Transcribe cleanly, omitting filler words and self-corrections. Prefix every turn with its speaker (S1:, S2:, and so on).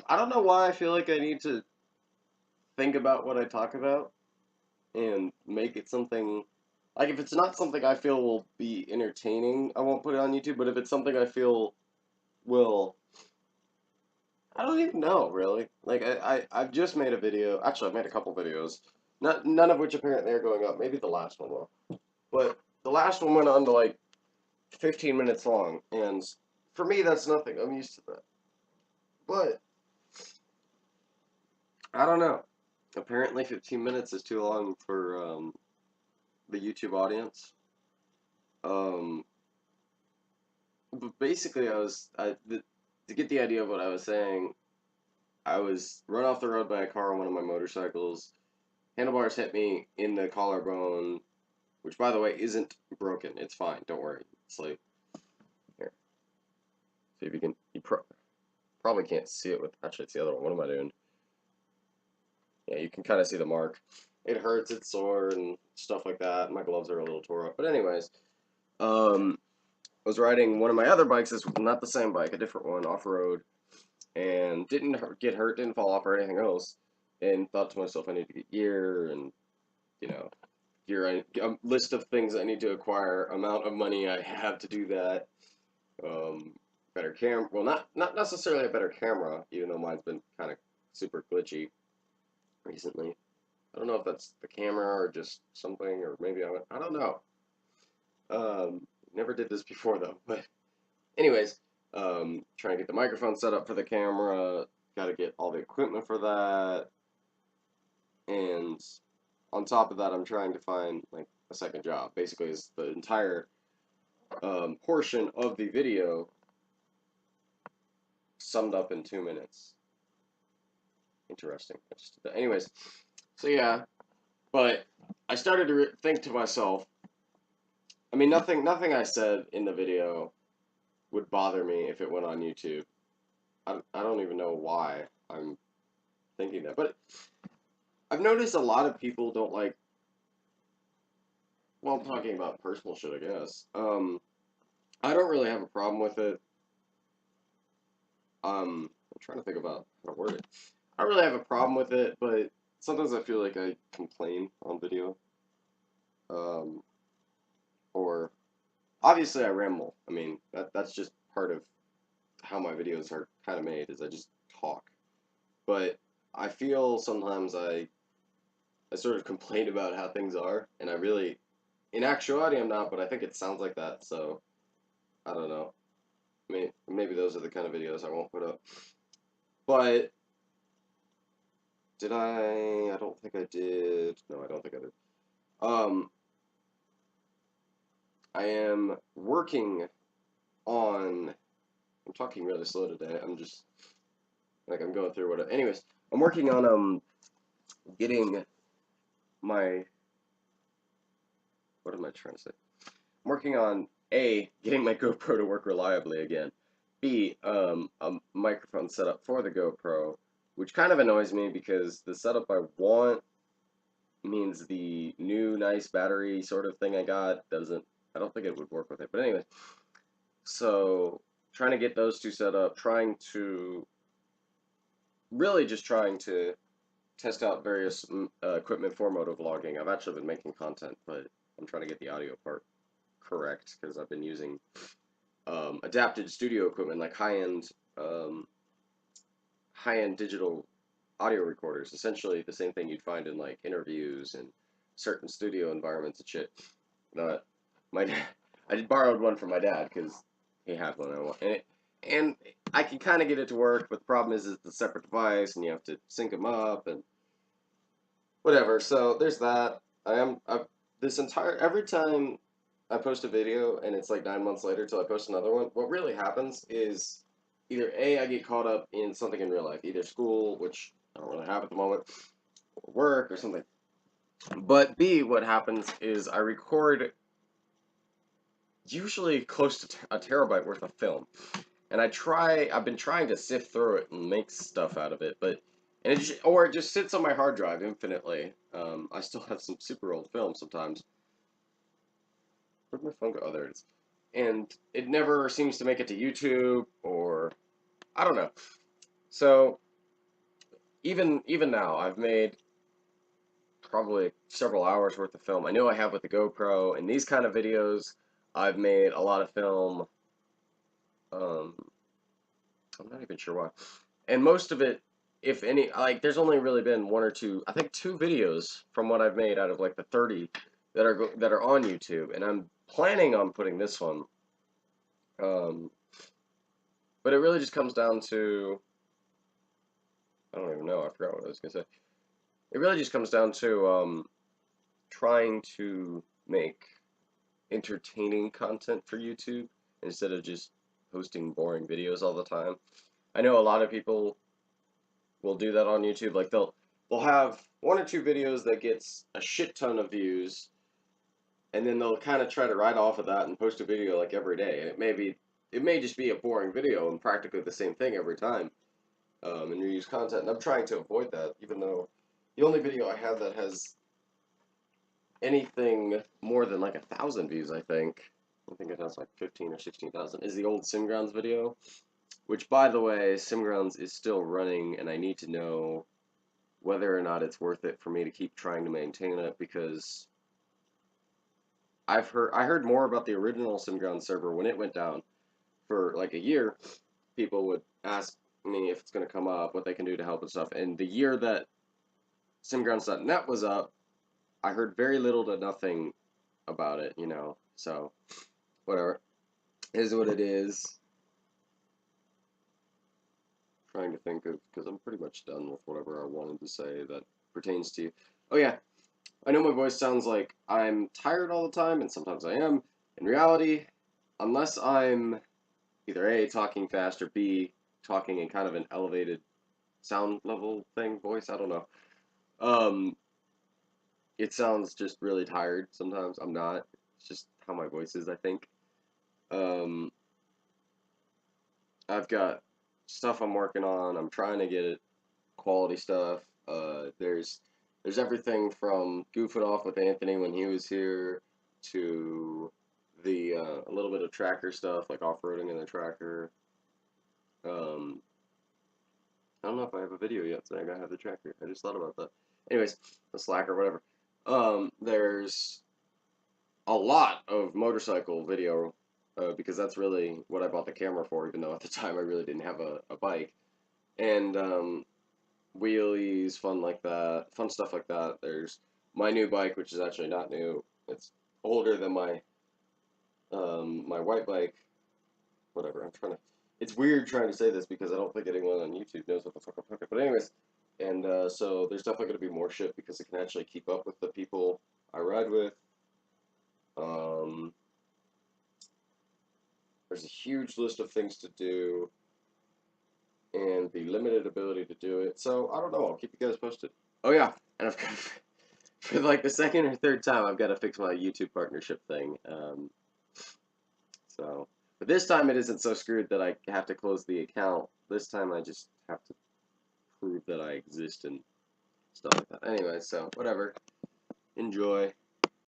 S1: I don't know why I feel like I need to think about what I talk about and make it something. Like, if it's not something I feel will be entertaining, I won't put it on YouTube. But if it's something I feel will, I don't even know, really. Like, I've just made a video. Actually, I've made a couple videos. None of which apparently are going up. Maybe the last one will. But the last one went on to, like, 15 minutes long. And for me, that's nothing. I'm used to that. But, I don't know. Apparently 15 minutes is too long for the YouTube audience. Um, but basically, to get the idea of what I was saying, I was run off the road by a car on one of my motorcycles. Handlebars hit me in the collarbone, which, by the way, isn't broken. It's fine. Don't worry. It's like, here. See if you can. Probably can't see it with. Actually, it's the other one. What am I doing? Yeah, you can kind of see the mark. It hurts. It's sore and stuff like that. My gloves are a little tore up. But anyways, I was riding one of my other bikes. This not the same bike, a different one, off road, and didn't get hurt, didn't fall off or anything else. And thought to myself, I need to get gear and gear. A list of things I need to acquire, amount of money I have to do that. Better camera. Well, not necessarily a better camera, even though mine's been kind of super glitchy recently. I don't know if that's the camera or just something, or maybe I don't know. Never did this before though, but anyways, trying to get the microphone set up for the camera, got to get all the equipment for that, and on top of that, I'm trying to find like a second job. Basically, is the entire portion of the video summed up in 2 minutes. Interesting. Anyways, so yeah, but I started to think to myself. I mean, nothing I said in the video would bother me if it went on YouTube. I don't even know why I'm thinking that, but I've noticed a lot of people don't like. Well, I'm talking about personal shit, I guess. I don't really have a problem with it. I'm trying to think about how to word it. I don't really have a problem with it, but sometimes I feel like I complain on video. Um, or obviously I ramble. I mean, that's just part of how my videos are kind of made, is I just talk. But I feel sometimes I sort of complain about how things are, and I really, in actuality, I'm not, but I think it sounds like that, so I don't know. Maybe those are the kind of videos I won't put up. But did I? I don't think I did. No, I don't think I did. I am working on. I'm talking really slow today. I'm just like I'm going through what. Anyways, I'm working on getting my. What am I trying to say? I'm working on A, getting my GoPro to work reliably again. B, a microphone setup for the GoPro, which kind of annoys me because the setup I want means the new nice battery sort of thing I got doesn't. I don't think it would work with it. But anyway, so trying to get those two set up, really just trying to test out various equipment for motovlogging. I've actually been making content, but I'm trying to get the audio part correct because I've been using adapted studio equipment like high-end digital audio recorders. Essentially, the same thing you'd find in like interviews and certain studio environments and shit. Not my I borrowed one from my dad because he had one. And I can kind of get it to work, but the problem is it's a separate device, and you have to sync them up and whatever. So there's that. Every time I post a video and it's like 9 months later till I post another one, what really happens is either A, I get caught up in something in real life, either school, which I don't really have at the moment, or work or something. But B, what happens is I record usually close to a terabyte worth of film. And I've been trying to sift through it and make stuff out of it, or it just sits on my hard drive infinitely. I still have some super old film sometimes. Where'd my phone go? Oh, there it is. And it never seems to make it to YouTube, or I don't know. So even now, I've made probably several hours worth of film. I know I have with the GoPro, and these kind of videos, I've made a lot of film. Um, I'm not even sure why. And most of it, if any, like, there's only really been one or two, I think two videos from what I've made out of like the 30 that are on YouTube, and I'm planning on putting this one. But it really just comes down to, I don't even know, I forgot what I was gonna say. It really just comes down to trying to make entertaining content for YouTube instead of just posting boring videos all the time. I know a lot of people will do that on YouTube. Like they'll have one or two videos that gets a shit ton of views, and then they'll kind of try to ride off of that and post a video like every day. And it may just be a boring video and practically the same thing every time, and reuse content. And I'm trying to avoid that, even though the only video I have that has anything more than like 1,000 views, I think it has like 15 or 16,000, is the old SimGrounds video. Which, by the way, SimGrounds is still running, and I need to know whether or not it's worth it for me to keep trying to maintain it, because I heard more about the original SimGrounds server when it went down for like a year. People would ask me if it's going to come up, what they can do to help and stuff. And the year that SimGrounds.net was up, I heard very little to nothing about it, you know. So, whatever. It is what it is. Trying to think of, because I'm pretty much done with whatever I wanted to say that pertains to you. Oh yeah, I know my voice sounds like I'm tired all the time, and sometimes I am. In reality, unless I'm either A, talking fast, or B, talking in kind of an elevated sound level thing, voice, I don't know. It sounds just really tired sometimes. I'm not. It's just how my voice is, I think. Um, I've got stuff I'm working on. I'm trying to get it quality stuff. There's everything from goofing off with Anthony when he was here to the a little bit of tracker stuff like off-roading in the tracker. I don't know if I have a video yet saying I have the tracker. I just thought about that. Anyways, the Slack or whatever. There's a lot of motorcycle video because that's really what I bought the camera for, even though at the time I really didn't have a bike. And wheelies, fun stuff like that. There's my new bike, which is actually not new. It's older than my my white bike. Whatever. It's weird trying to say this because I don't think anyone on YouTube knows what the fuck I'm talking. But anyways, and so there's definitely going to be more shit because it can actually keep up with the people I ride with. There's a huge list of things to do and the limited ability to do it. So I don't know. I'll keep you guys posted. Oh yeah, and I've got for like the second or third time I've got to fix my YouTube partnership thing. But this time it isn't so screwed that I have to close the account. This time I just have to prove that I exist and stuff like that. Anyway, so whatever. Enjoy.